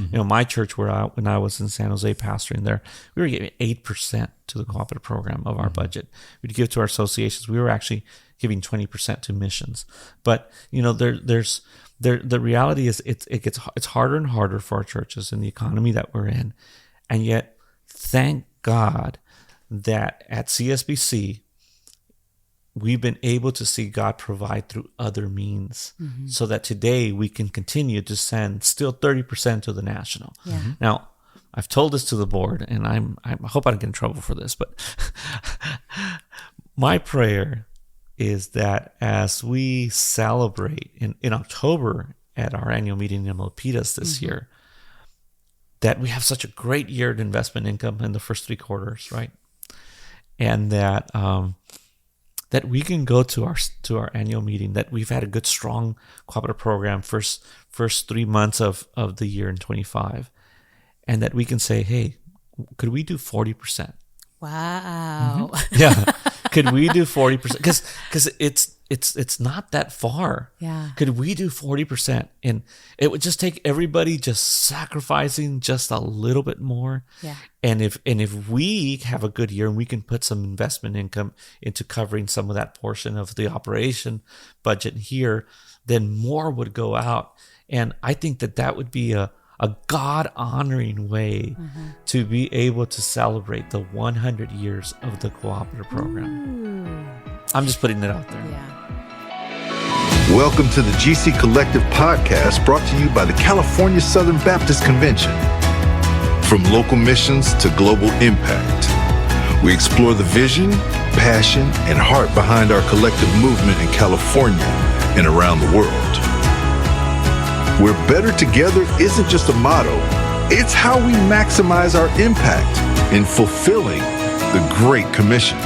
My church when I was in San Jose pastoring there, we were giving 8% to the cooperative program of our budget. We'd give to our associations. We were actually giving 20% to missions. But the reality is it's harder and harder for our churches in the economy that we're in, and yet thank God that at CSBC we've been able to see God provide through other means, so that today we can continue to send still 30% to the national. Now, I've told this to the board, and I hope I don't get in trouble for this, but my prayer is that as we celebrate in October at our annual meeting in Milpitas this year, that we have such a great year in investment income in the first 3 quarters, right? And that that we can go to our annual meeting, that we've had a good, strong cooperative program first 3 months of the year in 25, and that we can say, hey, could we do 40%? Wow. Yeah. Could we do 40%? Because it's not that far. Yeah. Could we do 40%? And it would just take everybody just sacrificing just a little bit more. Yeah. And if we have a good year and we can put some investment income into covering some of that portion of the operation budget here, then more would go out. And I think that would be a God-honoring way to be able to celebrate the 100 years of the cooperative program. I'm just putting it out there. Yeah. Welcome to the GC Collective podcast, brought to you by the California Southern Baptist Convention. From local missions to global impact, we explore the vision, passion, and heart behind our collective movement in California and around the world. Where better together isn't just a motto, it's how we maximize our impact in fulfilling the Great Commission.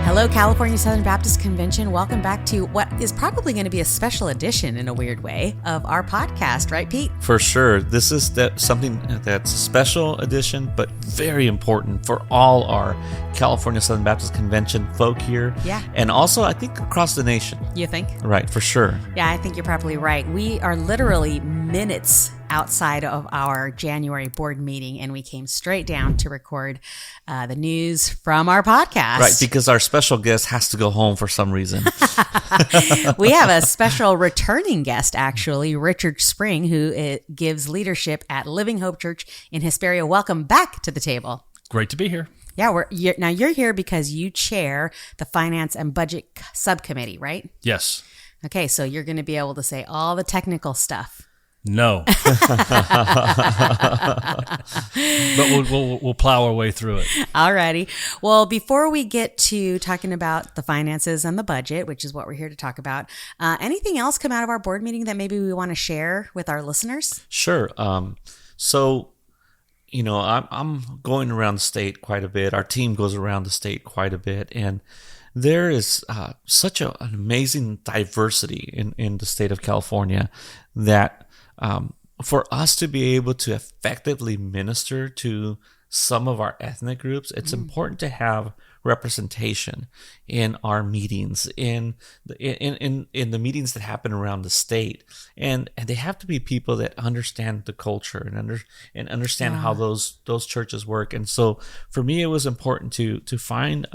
Hello, California Southern Baptist Convention. Welcome back to what is probably going to be a special edition, in a weird way, of our podcast, right, Pete? For sure. This is something that's a special edition, but very important for all our California Southern Baptist Convention folk here. Yeah. And also, I think, across the nation. You think? Right, for sure. Yeah, I think you're probably right. We are literally minutes outside of our January board meeting, and we came straight down to record the news from our podcast. Right, because our special guest has to go home for some reason. We have a special returning guest, actually, Richard Spring, who gives leadership at Living Hope Church in Hesperia. Welcome back to the table. Great to be here. Yeah, now you're here because you chair the Finance and Budget Subcommittee, right? Yes. Okay, so you're going to be able to say all the technical stuff. No. But we'll plow our way through it. Alrighty. Well, before we get to talking about the finances and the budget, which is what we're here to talk about, anything else come out of our board meeting that maybe we want to share with our listeners? Sure. So, I'm going around the state quite a bit. Our team goes around the state quite a bit, and there is such an amazing diversity in the state of California that for us to be able to effectively minister to some of our ethnic groups, it's important to have representation in our meetings, in the meetings that happen around the state, and they have to be people that understand the culture and understand how those churches work. And so, for me, it was important to find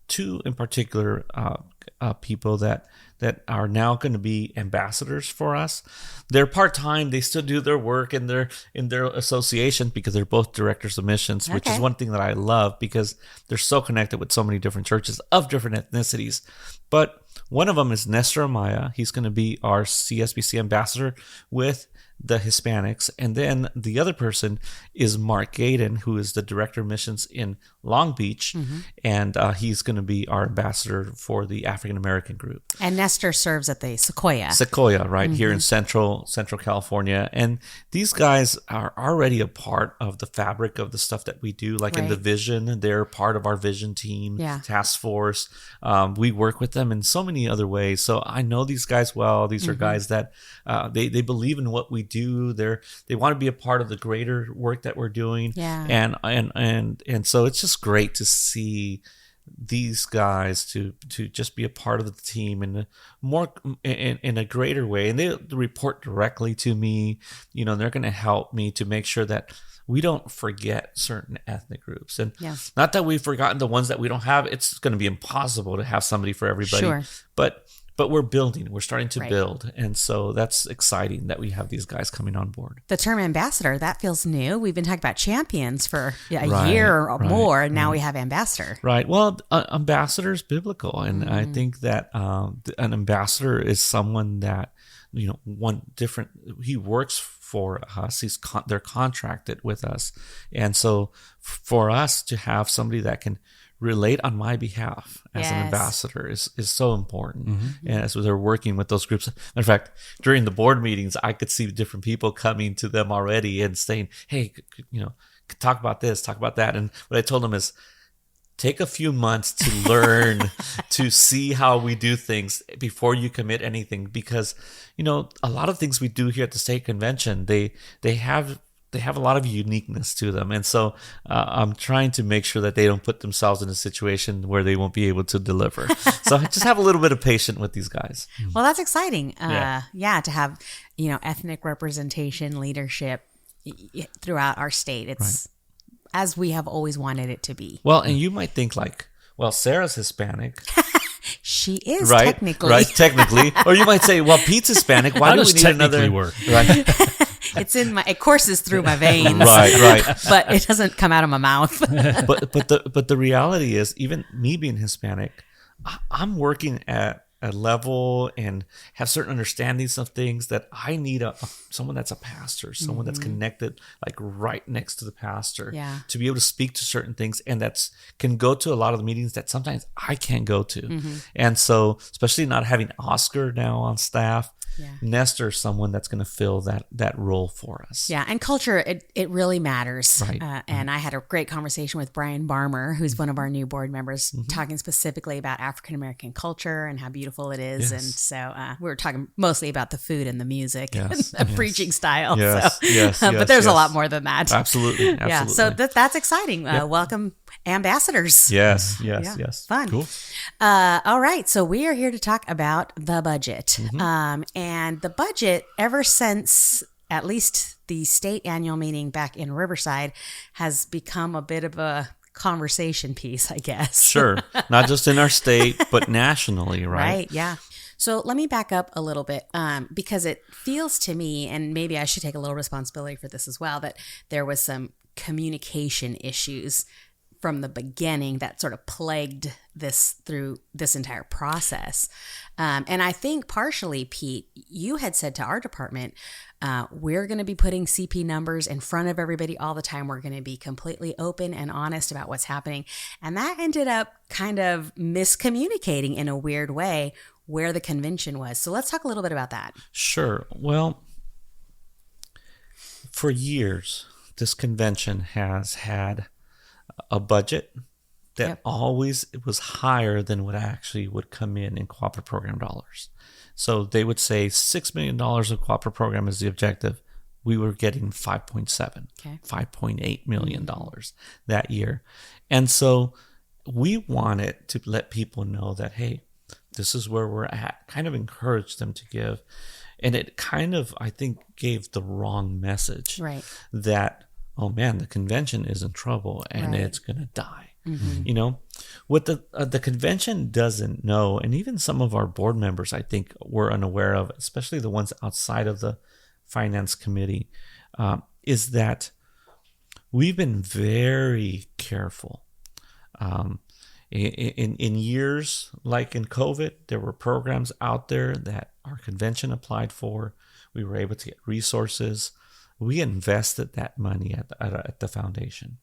two in particular people that are now going to be ambassadors for us. They're part-time. They still do their work in their association because they're both directors of missions, which is one thing that I love because they're so connected with so many different churches of different ethnicities. But one of them is Nestor Amaya. He's going to be our CSBC ambassador with the Hispanics. And then the other person is Mark Gaden, who is the director of missions in Long Beach. And he's going to be our ambassador for the African American group. And Nestor serves at the Sequoia, right here in Central California. And these guys are already a part of the fabric of the stuff that we do, like in the vision. They're part of our vision team, task force. We work with them in so many other ways. So I know these guys well. These are guys that they believe in what we do. They want to be a part of the greater work that we're doing. And so it's just great to see these guys to just be a part of the team in a greater way, and they report directly to me. They're going to help me to make sure that we don't forget certain ethnic groups, and not that we've forgotten the ones that we don't have. It's going to be impossible to have somebody for everybody. Sure. But we're building. We're starting to build. And so that's exciting that we have these guys coming on board. The term ambassador, that feels new. We've been talking about champions for a year or more, and now we have ambassador. Right. Well, ambassador is biblical. And I think that an ambassador is someone that, he works for us. They're contracted with us. And so for us to have somebody that can relate on my behalf as an ambassador is so important. And as they're working with those groups. Matter of fact, during the board meetings, I could see different people coming to them already and saying, hey, talk about this, talk about that. And what I told them is, take a few months to learn, to see how we do things before you commit anything. Because, a lot of things we do here at the state convention, they have a lot of uniqueness to them. And so I'm trying to make sure that they don't put themselves in a situation where they won't be able to deliver. So just have a little bit of patience with these guys. Well, that's exciting. To have, ethnic representation, leadership throughout our state. It's as we have always wanted it to be. Well, and you might think Sarah's Hispanic. She is technically. Right, technically. Or you might say, well, Pete's Hispanic. Why do we need another? Work? Right. It courses through my veins. Right. But it doesn't come out of my mouth. but the reality is, even me being Hispanic, I'm working at a level and have certain understandings of things that I need someone that's a pastor, someone that's connected right next to the pastor to be able to speak to certain things, and can go to a lot of the meetings that sometimes I can't go to. And so, especially not having Oscar now on staff, Nestor, someone that's going to fill that role for us. Yeah, and culture, it really matters. Right. And I had a great conversation with Brian Barmer, who's one of our new board members, talking specifically about African-American culture and how beautiful it is. And so we were talking mostly about the food and the music and the preaching style. But there's a lot more than that. Absolutely. Yeah, so that's exciting. Welcome, ambassadors. Yes. Fun. Cool. All right, so we are here to talk about the budget. And the budget, ever since at least the state annual meeting back in Riverside, has become a bit of a conversation piece, I guess. Sure. Not just in our state, but nationally, right? Right, yeah. So let me back up a little bit because it feels to me, and maybe I should take a little responsibility for this as well, that there was some communication issues from the beginning that sort of plagued this through this entire process. And I think partially, Pete, you had said to our department, we're going to be putting CP numbers in front of everybody all the time. We're going to be completely open and honest about what's happening. And that ended up kind of miscommunicating in a weird way where the convention was. So let's talk a little bit about that. Sure. Well, for years, this convention has had a budget that always was higher than what actually would come in cooperative program dollars. So they would say $6 million of cooperative program is the objective. We were getting 5.7, $5.8 million that year. And so we wanted to let people know that, hey, this is where we're at, kind of encourage them to give. And it kind of, I think, gave the wrong message that, oh man, the convention is in trouble and it's going to die. What the convention doesn't know, and even some of our board members, I think, were unaware of, especially the ones outside of the finance committee, is that we've been very careful. In years like in COVID, there were programs out there that our convention applied for. We were able to get resources. We invested that money at the foundation.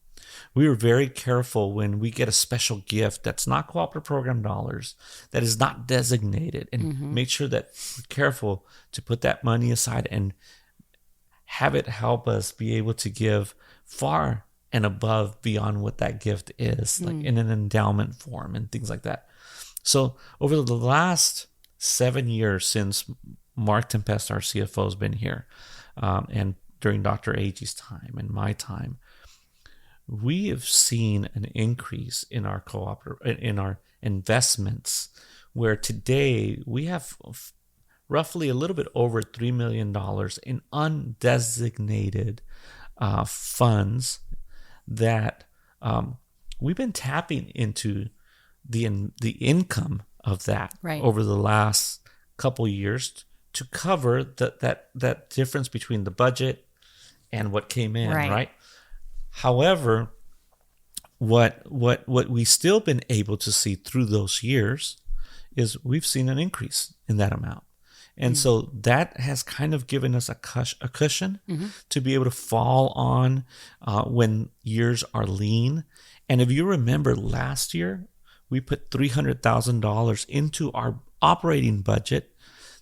We were very careful when we get a special gift that's not cooperative program dollars, that is not designated, and make sure that we're careful to put that money aside and have it help us be able to give far and above beyond what that gift is, like in an endowment form and things like that. So over the last 7 years since Mark Tempest, our CFO, has been here, and during Dr. Agee's time and my time, we have seen an increase in our in our investments, where today we have roughly a little bit over $3 million in undesignated funds that we've been tapping into the income of that over the last couple years to cover that difference between the budget and what came in, right? However, what we still been able to see through those years is we've seen an increase in that amount. And so that has kind of given us a cushion to be able to fall on when years are lean. And if you remember last year, we put $300,000 into our operating budget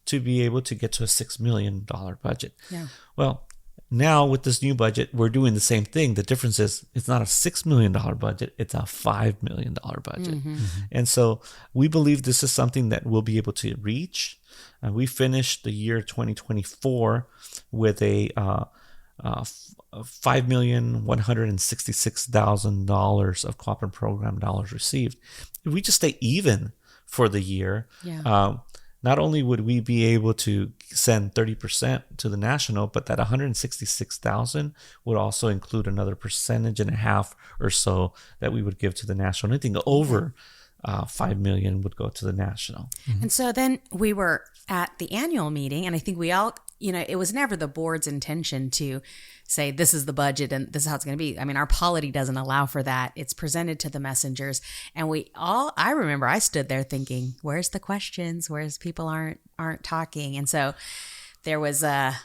to be able to get to a $6 million budget. Yeah. Well, now with this new budget, we're doing the same thing. The difference is it's not a $6 million budget, it's a $5 million budget. And so we believe this is something that we'll be able to reach. We finished the year 2024 with a $5,166,000 of cooperative program dollars received. If we just stay even for the year, not only would we be able to send 30% to the national, but that 166,000 would also include another 1.5% or so that we would give to the national. Anything over 5 million would go to the national. And so then we were at the annual meeting, and I think we all, it was never the board's intention to say this is the budget and this is how it's going to be. I mean, our polity doesn't allow for that. It's presented to the messengers, and I remember I stood there thinking, where's the questions? Where's people aren't talking? And so there was I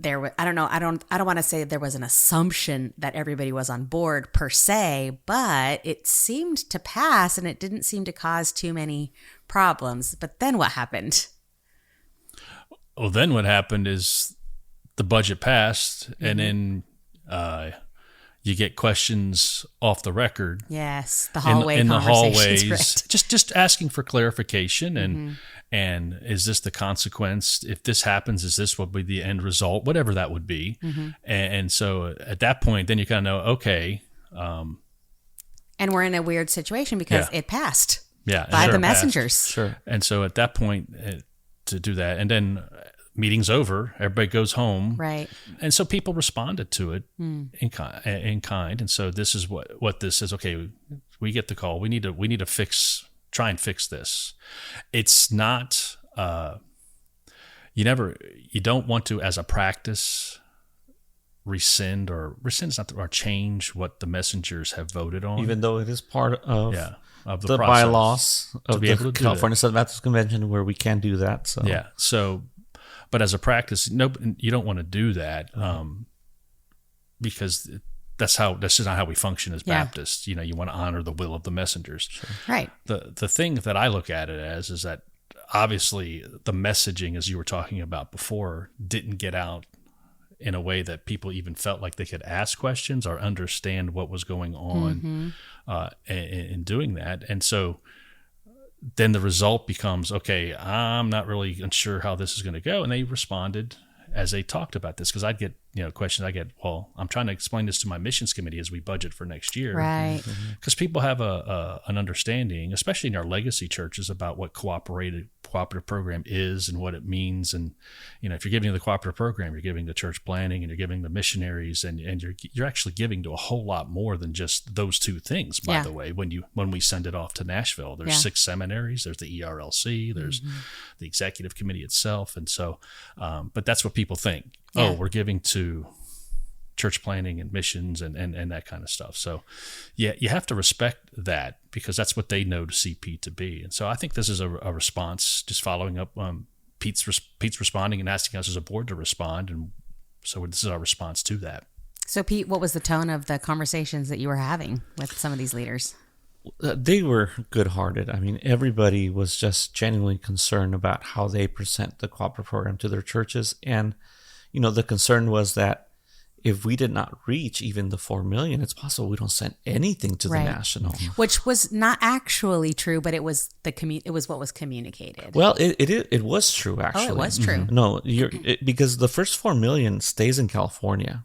don't want to say there was an assumption that everybody was on board per se, but it seemed to pass and it didn't seem to cause too many problems. But then what happened? Well, then what happened is the budget passed, and then you get questions off the record. Yes, the hallway in the hallways, right. just asking for clarification and is this the consequence? If this happens, is this what would be the end result? Whatever that would be. And so at that point, then you kind of know, okay. And we're in a weird situation because it passed by the messengers. Sure. And so at that point, to do that, and then meeting's over, everybody goes home, right? And so people responded to it in kind, and so this is what this is. Okay, we get the call. We need to try and fix this. It's not you don't want to, as a practice, rescind or change what the messengers have voted on, even though it is part of the bylaws of the California Southern Baptist Convention, where we can do that. So but as a practice, you don't want to do that because that's just not how we function as Baptists. You want to honor the will of the messengers. Sure. Right. The thing that I look at it as is that obviously the messaging, as you were talking about before, didn't get out in a way that people even felt like they could ask questions or understand what was going on in doing that. And so then the result becomes, okay, I'm not really unsure how this is going to go. And they responded as they talked about this, because I'd get questions. Well, I'm trying to explain this to my missions committee as we budget for next year, right? Because people have an understanding, especially in our legacy churches, about what cooperative program is and what it means. And if you're giving the cooperative program, you're giving the church planning and you're giving the missionaries, and you're actually giving to a whole lot more than just those two things. By the way, when we send it off to Nashville, there's 6 seminaries, there's the ERLC, there's the executive committee itself, and so but that's what people think. Oh, we're giving to church planning and missions and that kind of stuff. So you have to respect that, because that's what they know to CP to be. And so I think this is a response, just following up Pete's responding and asking us as a board to respond. And so this is our response to that. So Pete, what was the tone of the conversations that you were having with some of these leaders? They were good-hearted. I mean, everybody was just genuinely concerned about how they present the cooperative program to their churches. And, the concern was that if we did not reach even the 4 million, it's possible we don't send anything to the national. Which was not actually true, but it was it was what was communicated. Well, it was true, actually. Oh, it was true. No, because the first 4 million stays in California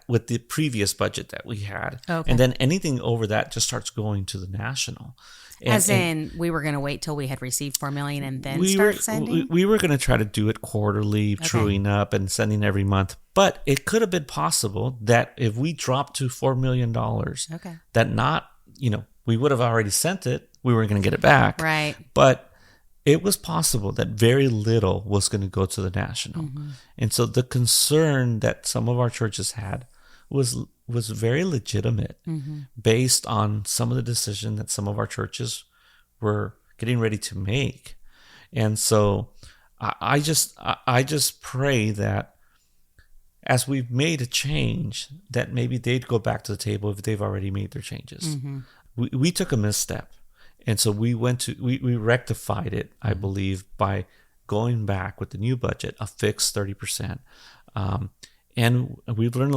with the previous budget that we had. Okay. And then anything over that just starts going to the national. We were going to wait till we had received 4 million and then start sending? We were going to try to do it quarterly, truing up and sending every month. But it could have been possible that if we dropped to $4 million, that we would have already sent it. We weren't going to get it back. Right. But it was possible that very little was going to go to the national. And so the concern that some of our churches had was very legitimate based on some of the decision that some of our churches were getting ready to make. And so I just pray that as we've made a change, that maybe they'd go back to the table if they've already made their changes. We took a misstep. And so we rectified it, I believe, by going back with the new budget, a fixed 30%. And we've learned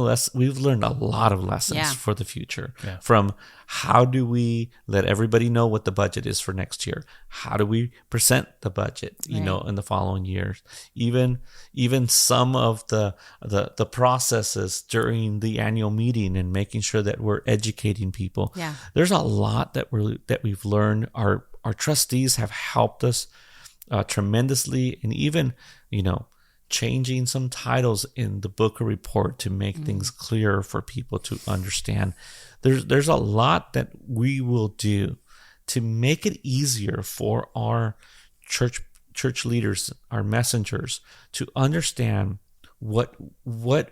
a lot of lessons for the future. From how do we let everybody know what the budget is for next year? How do we present the budget, in the following years? Even some of the processes during the annual meeting and making sure that we're educating people. There's a lot that we've learned. Our trustees have helped us tremendously, and even changing some titles in the Booker report to make things clearer for people to understand. There's a lot that we will do to make it easier for our church leaders, our messengers, to understand what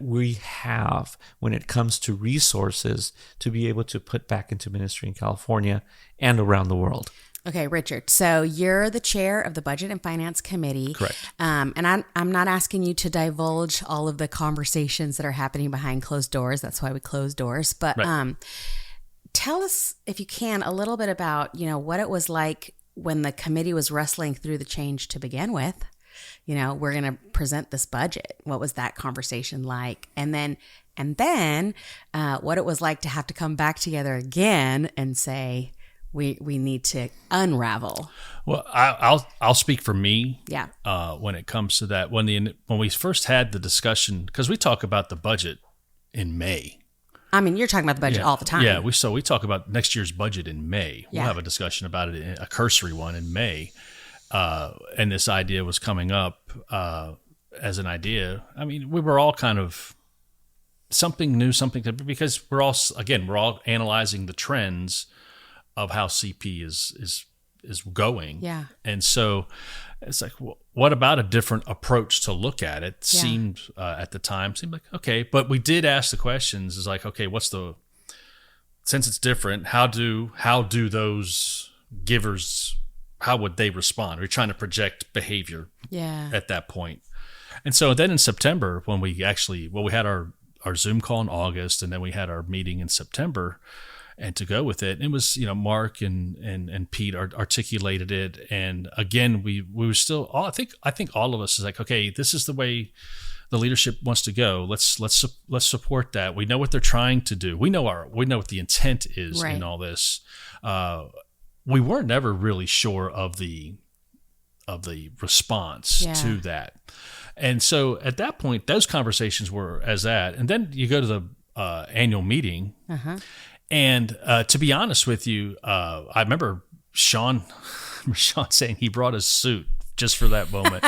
we have when it comes to resources to be able to put back into ministry in California and around the world. Okay, Richard. So you're the chair of the Budget and Finance Committee. Correct. And I'm not asking you to divulge all of the conversations that are happening behind closed doors. That's why we close doors. But tell us, if you can, a little bit about, what it was like when the committee was wrestling through the change to begin with. We're going to present this budget. What was that conversation like? And then what it was like to have to come back together again and say, we need to unravel. Well, I'll speak for me. Yeah. When it comes to that, when we first had the discussion, because we talk about the budget in May. I mean, you're talking about the budget all the time. Yeah. We talk about next year's budget in May. We'll have a discussion about it, a cursory one in May. And this idea was coming up as an idea. I mean, we were all kind of something new, because we're all analyzing the trends of how CP is going. Yeah. And so it's like, what about a different approach to look at it? Seemed at the time like, okay, but we did ask the questions, is like, okay, since it's different, how do those givers, how would they respond? We're trying to project behavior at that point. And so then in September, when we had our Zoom call in August, and then we had our meeting in September, and to go with it, it was, Mark and Pete articulated it, and again we were still. I think all of us is like, okay, this is the way the leadership wants to go. Let's support that. We know what they're trying to do. We know what the intent is in all this. We weren't never really sure of the response to that, and so at that point, those conversations were as that, and then you go to the annual meeting. And to be honest with you, I remember Sean saying he brought his suit just for that moment.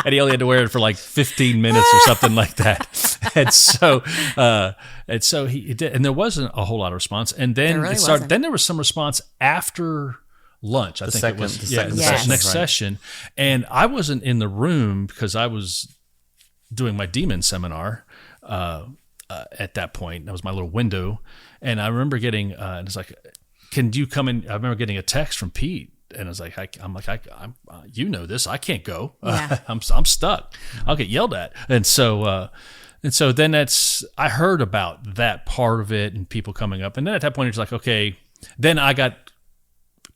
and he only had to wear it for like 15 minutes or something like that. And so he did. And there wasn't a whole lot of response. And then then there was some response after lunch. I think it was the next session. And I wasn't in the room because I was doing my demon seminar. At that point, that was my little window, and I remember getting, it's like, "Can you come in?" I remember getting a text from Pete, and I was like, "I'm this, I can't go. I'm stuck. I'll get yelled at." And so then I heard about that part of it and people coming up, and then at that point it's like, okay. Then I got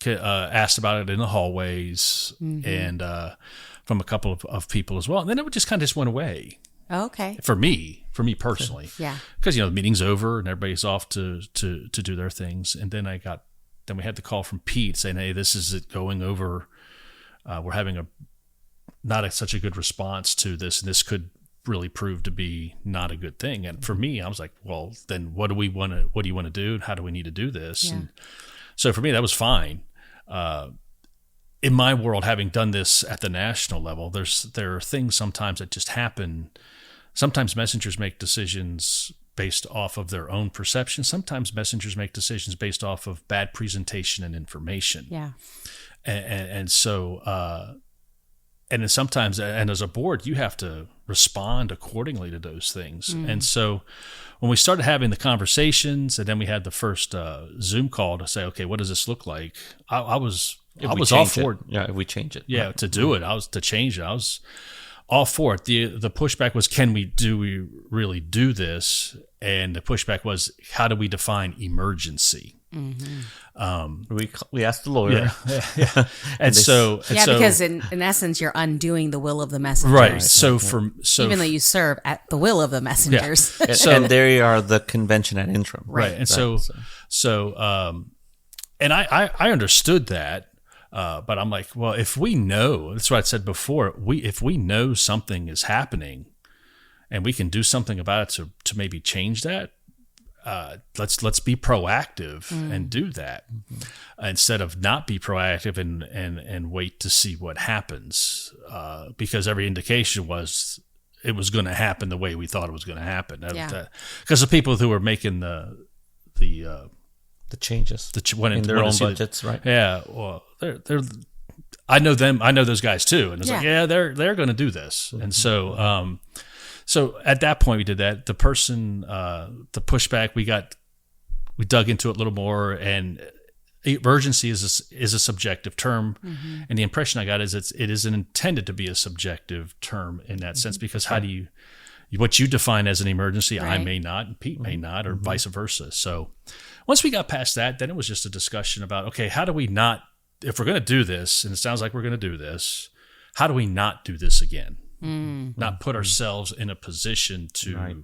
asked about it in the hallways and from a couple of people as well, and then it just kind of went away. Okay. For me personally. Yeah. Because, the meeting's over and everybody's off to do their things. And then we had the call from Pete saying, hey, this is it going over. We're having such a good response to this, and this could really prove to be not a good thing. And for me, I was like, well, then what do you want to do? And how do we need to do this? Yeah. And so for me, that was fine. In my world, having done this at the national level, there are things sometimes that just happen. Sometimes messengers make decisions based off of their own perception. Sometimes messengers make decisions based off of bad presentation and information. Yeah. And so, and then sometimes, and as a board, you have to respond accordingly to those things. And so when we started having the conversations, and then we had the first Zoom call to say, okay, what does this look like? I was all for it. Yeah, if we change it. Yeah, to do it. I was to change it. I was all for it. The pushback was, do we really do this? And the pushback was, how do we define emergency? We asked the lawyer. Yeah. And so because in essence, you're undoing the will of the messengers. Right. So even though you serve at the will of the messengers. Yeah. And there you are, the convention at interim. Right. And and I understood that. But I'm like, well, if we know, that's what I said before, if we know something is happening and we can do something about it to maybe change that, let's be proactive and do that instead of not be proactive and wait to see what happens, because every indication was it was going to happen the way we thought it was going to happen. Because the people who were making the changes in their own budgets, right? Yeah, well, they're I know them. I know those guys too, and it's like, they're going to do this, and so. So at that point, we did that. The person, the pushback, we dug into it a little more, and urgency is a subjective term, and the impression I got is it isn't intended to be a subjective term in that sense, because how do you what you define as an emergency, right. I may not, and Pete may not, or vice versa. So once we got past that, then it was just a discussion about, okay, how do we not, if we're going to do this, and it sounds like we're going to do this, how do we not do this again? Not put ourselves in a position to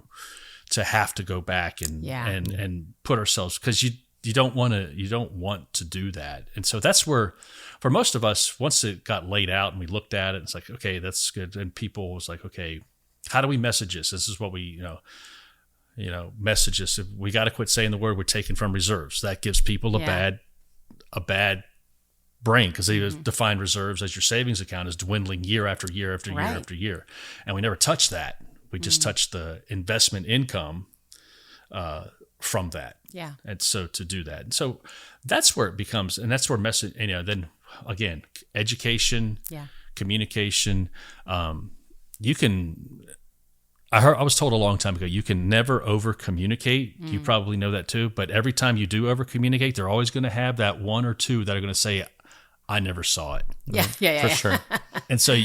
have to go back and put ourselves, because you don't want to do that. And so that's where, for most of us, once it got laid out and we looked at it, it's like, okay, that's good. And people was like, okay, how do we message this? This is what we, message this. We got to quit saying the word we're taking from reserves. That gives people a bad brain, because they define reserves as your savings account is dwindling year after year after year after year. And we never touched that. We just touched the investment income from that. Yeah. And so to do that. And so that's where it becomes, and that's where message, then again, education, communication. I was told a long time ago, you can never over communicate. You probably know that too. But every time you do over communicate, they're always going to have that one or two that are going to say, I never saw it. For sure. And so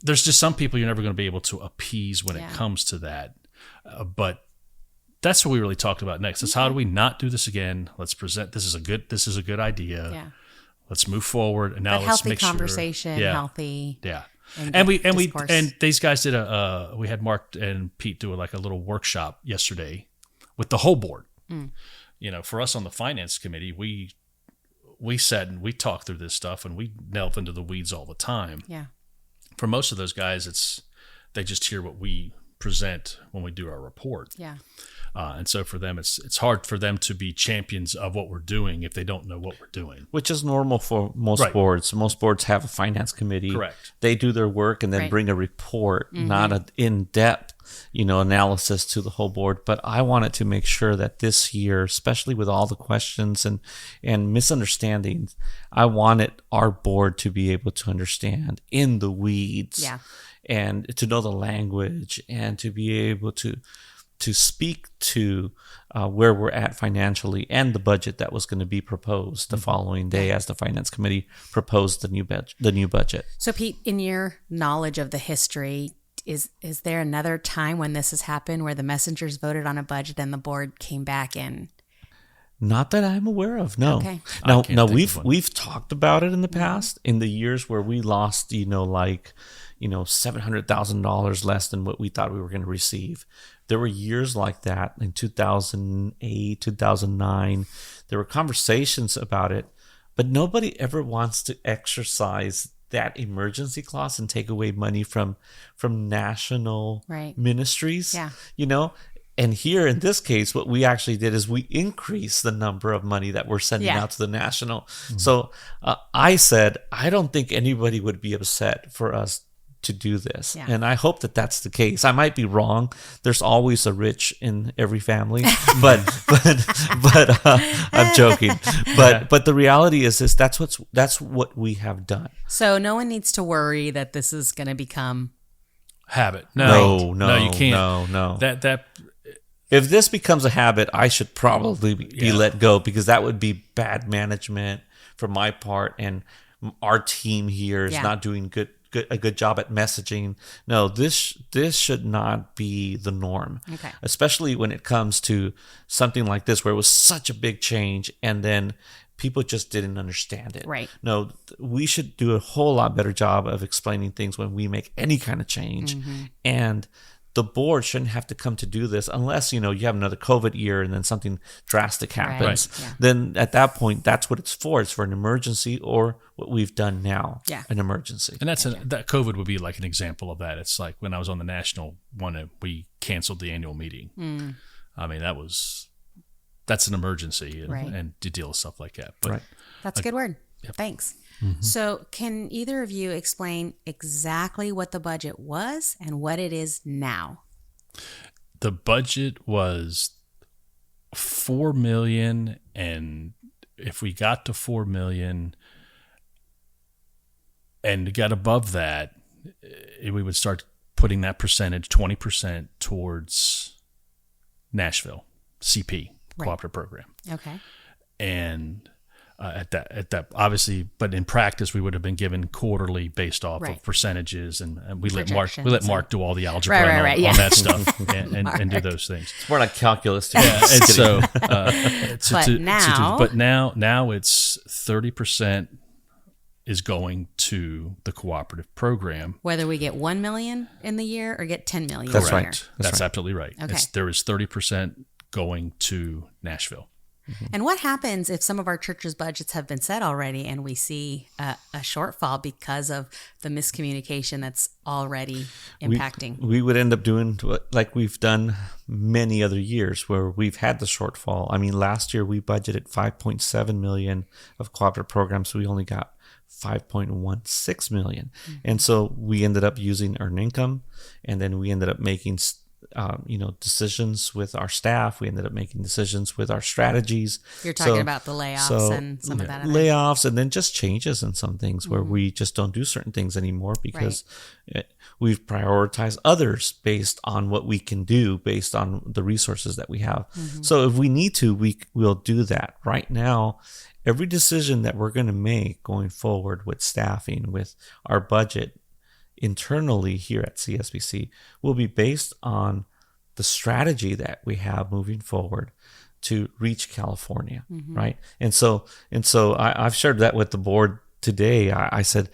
there's just some people you're never going to be able to appease when it comes to that. But that's what we really talked about next. Is how do we not do this again? Let's present. This is a good idea. Yeah. Let's move forward. And now let's make sure. Healthy conversation. Healthy. Yeah. And these guys did we had Mark and Pete do a little workshop yesterday with the whole board. For us on the finance committee, we sat and we talked through this stuff, and we delve into the weeds all the time. Yeah. For most of those guys, they just hear what we present when we do our report. Yeah. And so for them, it's hard for them to be champions of what we're doing if they don't know what we're doing. Which is normal for most boards. Most boards have a finance committee. Correct. They do their work and then bring a report, not an in-depth, analysis to the whole board. But I wanted to make sure that this year, especially with all the questions and misunderstandings, I wanted our board to be able to understand in the weeds and to know the language and to be able to speak to where we're at financially and the budget that was going to be proposed the following day as the finance committee proposed the new budget. So Pete, in your knowledge of the history, is there another time when this has happened where the messengers voted on a budget and the board came back in? Not that I'm aware of. No. Okay. Now we've talked about it in the past, in the years where we lost, $700,000 less than what we thought we were going to receive. There were years like that in 2008, 2009. There were conversations about it, but nobody ever wants to exercise that emergency clause and take away money from national ministries. Yeah. And here in this case, what we actually did is we increased the number of money that we're sending out to the national. Mm-hmm. So I said, I don't think anybody would be upset for us to do this. Yeah. And I hope that that's the case. I might be wrong. There's always a rich in every family, but I'm joking. But the reality is this, that's what we have done. So no one needs to worry that this is going to become habit. No, you can't. No. That if this becomes a habit, I should probably be let go, because that would be bad management from my part, and our team here is not doing a good job at messaging. No, this should not be the norm. Okay. Especially when it comes to something like this, where it was such a big change and then people just didn't understand it. Right. No, we should do a whole lot better job of explaining things when we make any kind of change. Mm-hmm. And the board shouldn't have to come to do this unless, you have another COVID year and then something drastic happens. Right. Yeah. Then at that point, that's what it's for. It's for an emergency, or what we've done now, an emergency. And that COVID would be like an example of that. It's like when I was on the national one, we canceled the annual meeting. Mm. I mean, that's an emergency and to deal with stuff like that. But that's a good word. Yep. Thanks. Mm-hmm. So can either of you explain exactly what the budget was and what it is now? The budget was $4 million, and if we got to $4 million and got above that, we would start putting that percentage, 20%, towards Nashville CP cooperative program. Okay. And at that obviously, but in practice we would have been given quarterly based off of percentages, and we let Mark do all the algebra on that stuff and do those things. It's more like calculus. And so, but now it's 30% is going to the cooperative program, whether we get 1 million in the year or get 10 million. That's in the right. year. That's absolutely right. Okay. There is 30% going to Nashville. Mm-hmm. And what happens if some of our churches' budgets have been set already and we see a shortfall because of the miscommunication that's already impacting? We would end up doing like we've done many other years where we've had the shortfall. I mean, last year we budgeted $5.7 million of cooperative programs, so we only got $5.16 million. Mm-hmm. And so we ended up using earned income, and then we ended up making decisions with our staff. We ended up making decisions with our strategies. You're talking about the layoffs and some of that. Layoffs, and then just changes in some things where we just don't do certain things anymore because we've prioritized others based on what we can do, based on the resources that we have. Mm-hmm. So if we need to, we'll do that. Right now, every decision that we're going to make going forward with staffing, with our budget, internally here at CSBC will be based on the strategy that we have moving forward to reach California, right? And so I've shared that with the board today. I said,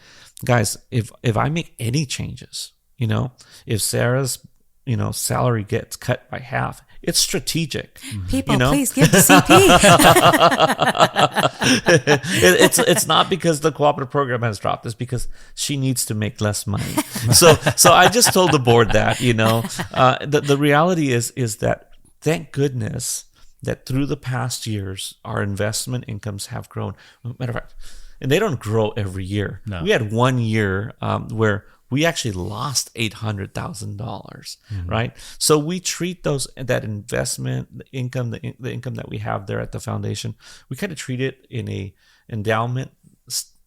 guys, if I make any changes, if Sarah's salary gets cut by half, it's strategic. People, please give the CP. It's not because the cooperative program has dropped. It's because she needs to make less money. So I just told the board that, the reality is that, thank goodness that through the past years, our investment incomes have grown. Matter of fact, and they don't grow every year. No. We had 1 year where we actually lost $800,000, right? So we treat that investment income, the income that we have there at the foundation, we kind of treat it in a endowment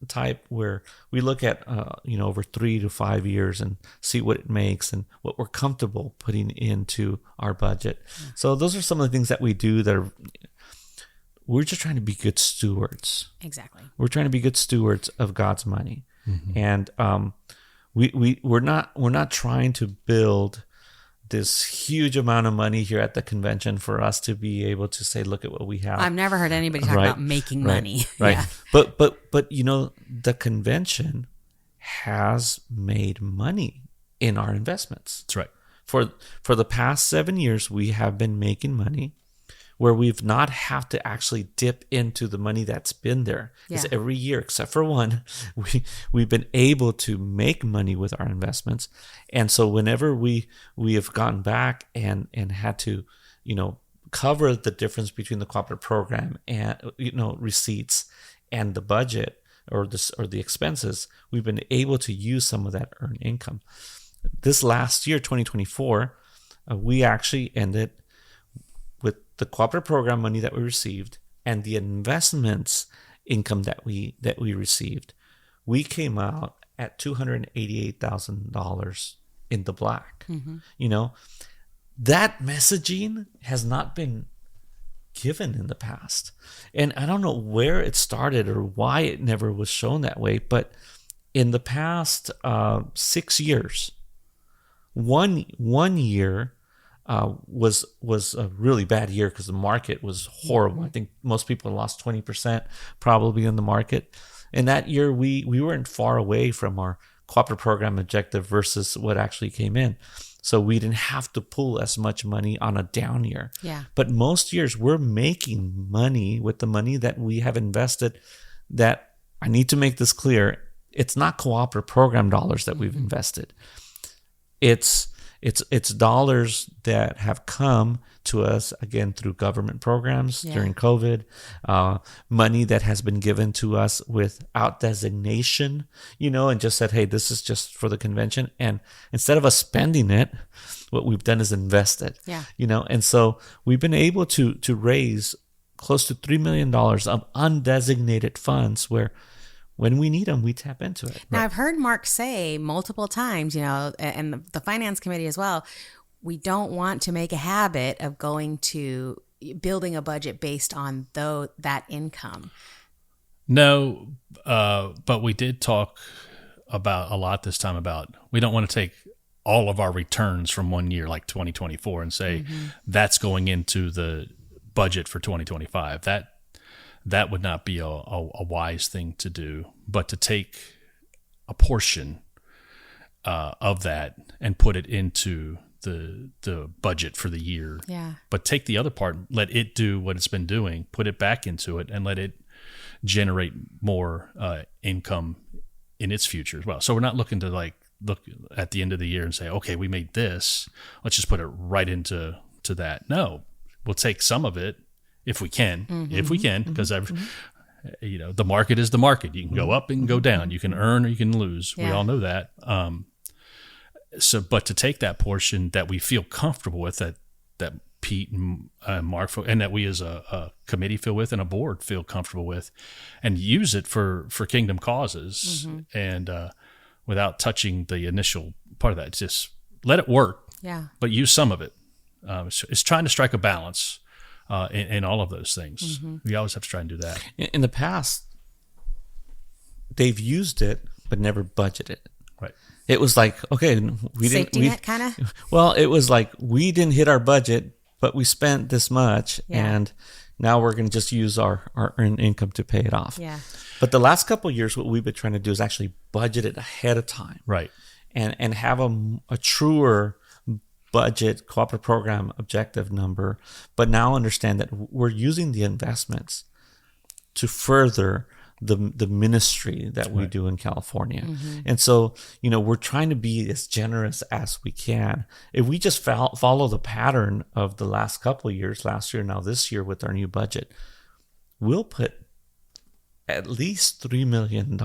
type where we look at over 3 to 5 years and see what it makes and what we're comfortable putting into our budget. So those are some of the things that we do that we're just trying to be good stewards. Exactly. We're trying to be good stewards of God's money, and we're not trying to build this huge amount of money here at the convention for us to be able to say, look at what we have. I've never heard anybody talk about making money. Right. Yeah. But the convention has made money in our investments. That's right. For the past 7 years, we have been making money where we've not have to actually dip into the money that's been there. Because every year, except for one, we've been able to make money with our investments. And so whenever we have gone back and had to, cover the difference between the cooperative program and, receipts and the budget or the expenses, we've been able to use some of that earned income. This last year, 2024, we actually ended with the cooperative program money that we received and the investments income that we received. We came out at $288,000 in the black. That messaging has not been given in the past. And I don't know where it started or why it never was shown that way, but in the past 6 years, one year was a really bad year because the market was horrible. I think most people lost 20% probably in the market. And that year we weren't far away from our cooperative program objective versus what actually came in. So we didn't have to pull as much money on a down year. Yeah. But most years we're making money with the money that we have invested. That I need to make this clear. It's not cooperative program dollars that we've invested. It's dollars that have come to us, again, through government programs during COVID, money that has been given to us without designation, and just said, hey, this is just for the convention. And instead of us spending it, what we've done is invest it, and so we've been able to raise close to $3 million of undesignated funds where when we need them, we tap into it. Now, I've heard Mark say multiple times, and the finance committee as well, we don't want to make a habit of going to building a budget based on that income. No, but we did talk about a lot this time about we don't want to take all of our returns from one year, like 2024, and say that's going into the budget for 2025. That would not be a wise thing to do, but to take a portion of that and put it into the budget for the year. Yeah. But take the other part, let it do what it's been doing, put it back into it, and let it generate more income in its future as well. So we're not looking to look at the end of the year and say, okay, we made this, let's just put it right into that. No, we'll take some of it. If we can, because the market is the market. You can go up and go down. You can earn or you can lose. Yeah. We all know that. But to take that portion that we feel comfortable with, that Pete and Mark and that we as a committee feel with and a board feel comfortable with, and use it for kingdom causes, and without touching the initial part of that, just let it work. Yeah. But use some of it. It's trying to strike a balance. In all of those things. We always have to try and do that. In the past, they've used it, but never budgeted. Right. It was like, okay, we didn't. Safety net, kind of? Well, it was like, we didn't hit our budget, but we spent this much, and now we're going to just use our earned income to pay it off. Yeah. But the last couple of years, what we've been trying to do is actually budget it ahead of time. Right. And have a truer budget cooperative program objective number, but now understand that we're using the investments to further the ministry that we do in California. And so, we're trying to be as generous as we can. If we just follow the pattern of the last couple of years, last year, now this year with our new budget, we'll put at least $3 million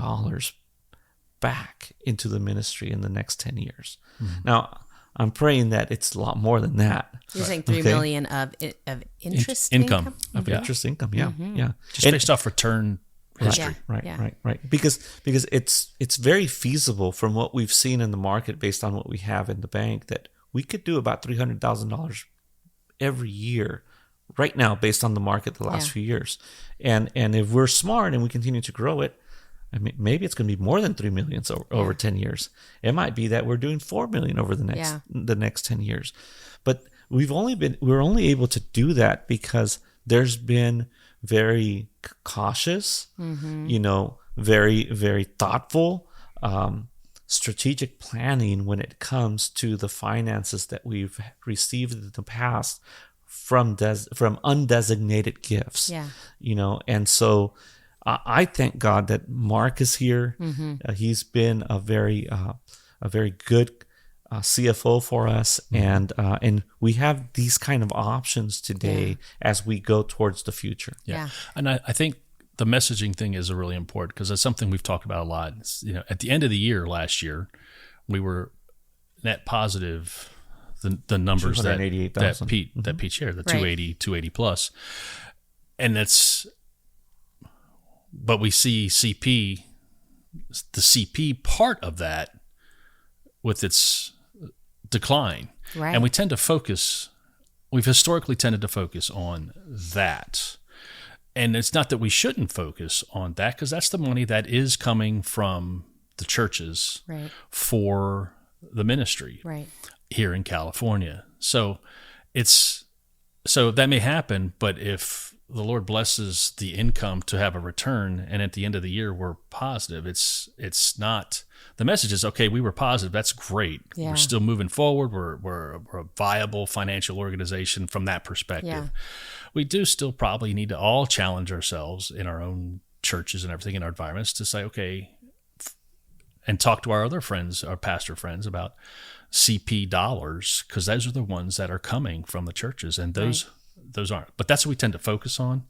back into the ministry in the next 10 years. Now, I'm praying that it's a lot more than that. You're saying $3 million of interest income? Of interest income, yeah. Just based off return history. Right. Because it's very feasible from what we've seen in the market based on what we have in the bank that we could do about $300,000 every year right now based on the market the last few years. And if we're smart and we continue to grow it, I mean, maybe it's going to be more than 3 million over 10 years. It might be that we're doing 4 million over the next 10 years. But we're only able to do that because there's been very cautious, very, very thoughtful strategic planning when it comes to the finances that we've received in the past from undesignated gifts. Yeah. And so I thank God that Mark is here. He's been a very good CFO for us, and we have these kind of options today as we go towards the future. Yeah. And I think the messaging thing is really important because it's something we've talked about a lot. It's, at the end of the year last year, we were net positive. The numbers that Pete shared, the 280 plus, and but we see the CP part of that with its decline, right? And we've historically tended to focus on that. And it's not that we shouldn't focus on that because that's the money that is coming from the churches for the ministry here in California. So that may happen, but if the Lord blesses the income to have a return and at the end of the year we're positive, it's not, the message is, okay, we were positive, that's great. We're still moving forward. We're a viable financial organization from that perspective. Yeah. We do still probably need to all challenge ourselves in our own churches and everything in our environments to say, okay, and talk to our other friends, our pastor friends, about CP dollars, because those are the ones that are coming from the churches, and those aren't. But that's what we tend to focus on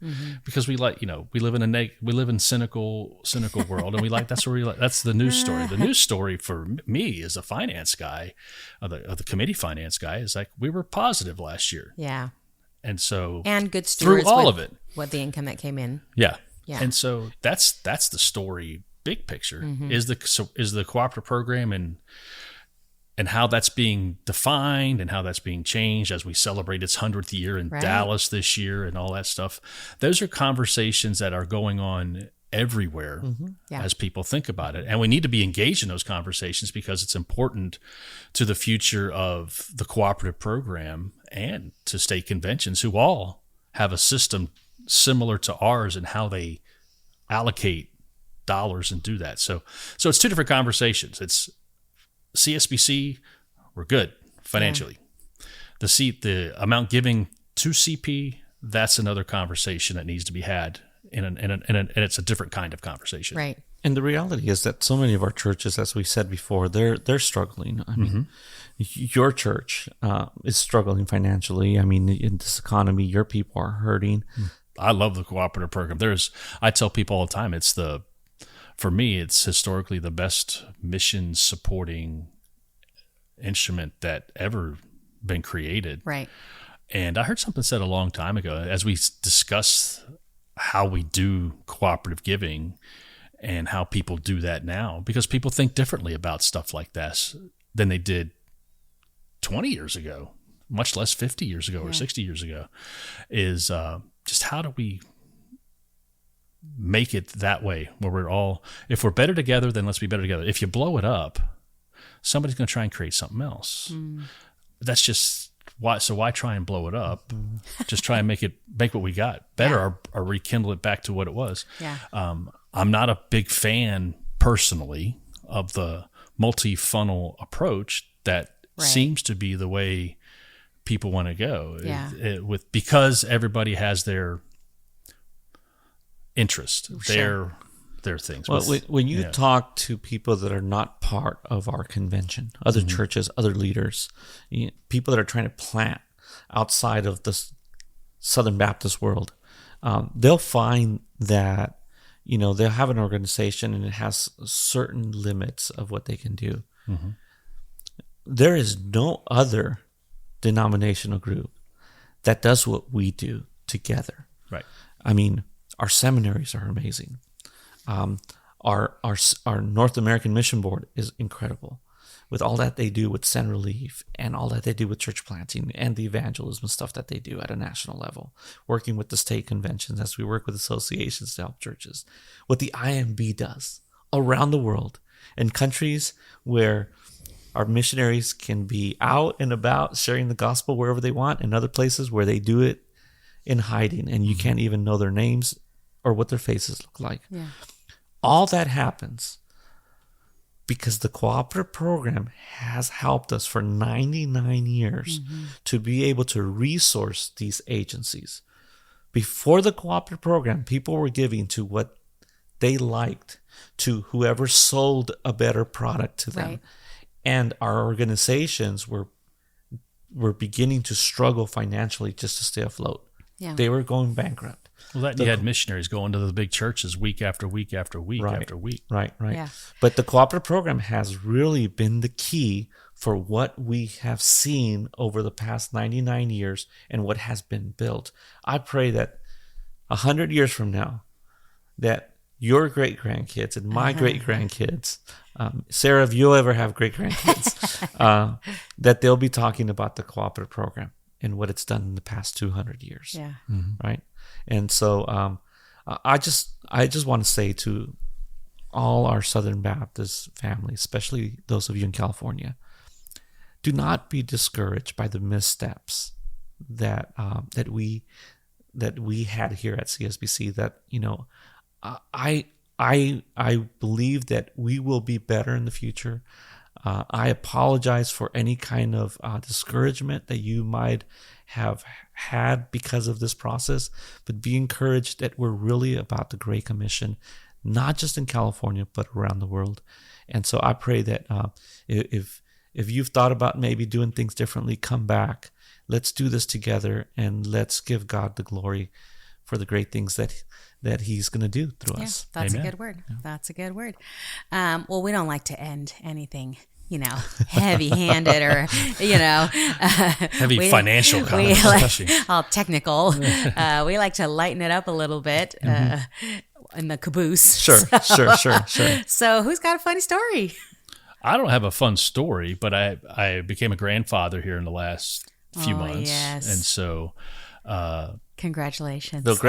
because we like, we live in cynical world, and that's the news story. The news story for me as a finance guy, the committee finance guy, is like we were positive last year. Yeah. And so and good stewards through all of it, what the income that came in. Yeah. Yeah. And so that's the story. Big picture is the cooperative program and how that's being defined and how that's being changed as we celebrate its 100th year in Dallas this year and all that stuff. Those are conversations that are going on everywhere as people think about it. And we need to be engaged in those conversations because it's important to the future of the cooperative program and to state conventions who all have a system similar to ours and how they allocate dollars and do that. So it's two different conversations. It's CSBC, we're good financially. The amount giving to CP, that's another conversation that needs to be had, and it's a different kind of conversation. Right. And the reality is that so many of our churches, as we said before, they're struggling. I mean, your church is struggling financially. I mean, in this economy, your people are hurting. I love the cooperative program. I tell people all the time, for me, it's historically the best mission supporting instrument that ever been created. Right. And I heard something said a long time ago as we discuss how we do cooperative giving and how people do that now, because people think differently about stuff like this than they did 20 years ago, much less 50 years ago or 60 years ago, is just how do we make it that way where if we're better together, then let's be better together. If you blow it up, somebody's going to try and create something else. That's just why. So why try and blow it up? Just try and make what we got better or rekindle it back to what it was. Yeah. I'm not a big fan personally of the multi-funnel approach that seems to be the way people want to go. Yeah. Because everybody has their interest, their things. Well, when you talk to people that are not part of our convention, other churches, other leaders, people that are trying to plant outside of the Southern Baptist world, they'll find that they'll have an organization and it has certain limits of what they can do. There is no other denominational group that does what we do together. Right. I mean, our seminaries are amazing. Our North American Mission Board is incredible with all that they do with Send Relief and all that they do with church planting and the evangelism stuff that they do at a national level, working with the state conventions as we work with associations to help churches. What the IMB does around the world in countries where our missionaries can be out and about sharing the gospel wherever they want, and other places where they do it in hiding and you can't even know their names or what their faces look like. Yeah. All that happens because the cooperative program has helped us for 99 years to be able to resource these agencies. Before the cooperative program, people were giving to what they liked, to whoever sold a better product to them. Right. And our organizations were beginning to struggle financially just to stay afloat. Yeah. They were going bankrupt. Well, you had missionaries going to the big churches week after week after week Right. after week. Right. Yeah. But the cooperative program has really been the key for what we have seen over the past 99 years and what has been built. I pray that 100 years from now, that your great-grandkids and my great-grandkids, Sarah, if you'll ever have great-grandkids, that they'll be talking about the cooperative program and what it's done in the past 200 years. Yeah. Right. And so I just want to say to all our Southern Baptist families, especially those of you in California, do not be discouraged by the missteps that we had here at CSBC. That, you know, I believe that we will be better in the future. I apologize for any kind of discouragement that you might have had because of this process, but be encouraged that we're really about the Great Commission, not just in California, but around the world. And so I pray that if you've thought about maybe doing things differently, come back. Let's do this together, and let's give God the glory for the great things that He's going to do through us. That's Amen. a good word. Yeah. That's a good word. Well, we don't like to end anything, heavy-handed or, Heavy financial comments, especially. All technical. We like to lighten it up a little bit in the caboose. Sure. So who's got a funny story? I don't have a fun story, but I became a grandfather here in the last few months. Yes. And so... Congratulations. Little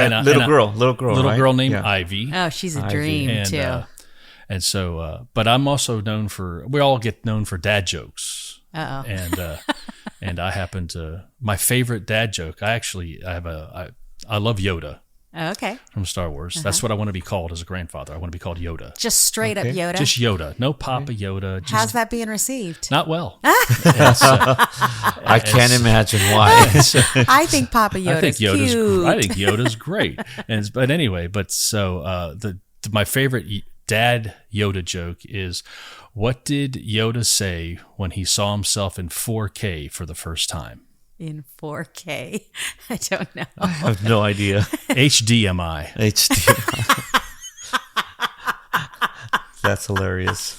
girl named Yeah. Ivy. Oh, she's a Ivy. dream, too. And so, but I'm also known we all get known for dad jokes. Uh-oh. And I happen to, my favorite dad joke, I love Yoda Oh, okay. from Star Wars. That's what I want to be called as a grandfather. I want to be called Yoda. Just straight up Yoda. Just Yoda. No Papa Yoda. Just How's that being received? not well. I can't imagine why. I think Papa Yoda's cute. I think Yoda's great. But anyway, my favorite dad Yoda joke is, what did Yoda say when he saw himself in 4K for the first time? In 4K? I don't know. I have no idea. HDMI. HD. That's hilarious.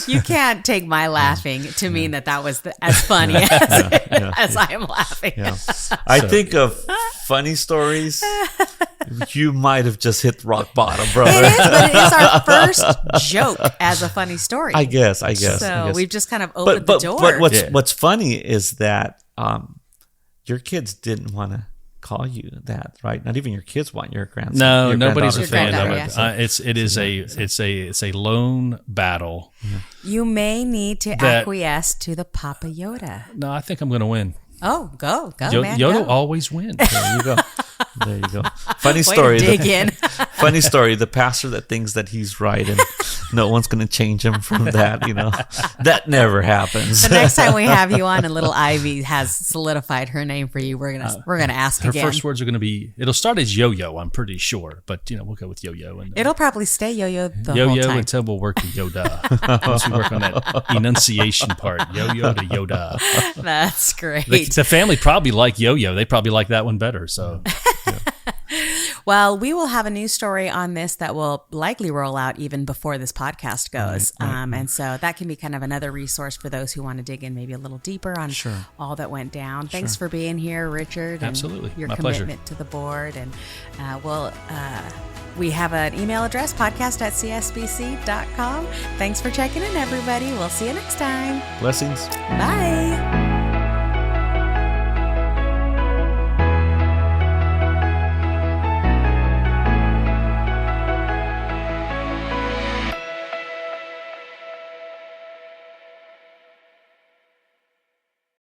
You can't take my laughing to mean that was as funny as I am laughing. Yeah. I think of funny stories. You might have just hit rock bottom, bro. It is, but it is our first joke as a funny story. I guess. So we've just kind of opened the door. But what's funny is that your kids didn't want to call you that, right? Not even your kids want your grandson. No, your nobody's a fan granddaughter, of it. yeah. It's a lone battle. You may need to acquiesce to the Papa Yoda. No, I think I'm going to win. Oh, go, man. Yoda go. always wins. There you go. Funny Way story. to dig in. Funny story. The pastor that thinks that he's right and no one's going to change him from that, that never happens. The next time we have you on and little Ivy has solidified her name for you, we're gonna ask Her again. first words are going to be, it'll start as Yo-Yo, I'm pretty sure, but we'll go with Yo-Yo. And It'll probably stay Yo-Yo the whole Yo-Yo time. until we'll work with Yoda. Once we work on that enunciation part, Yo-Yo to Yoda. That's great. The family probably like Yo-Yo. They probably like that one better. So, Well, we will have a news story on this that will likely roll out even before this podcast goes. And so that can be kind of another resource for those who want to dig in maybe a little deeper on all that went down. Thanks for being here, Richard. And absolutely. your My commitment pleasure. to the board. And we have an email address, podcast@csbc.com. Thanks for checking in, everybody. We'll see you next time. Blessings. Bye.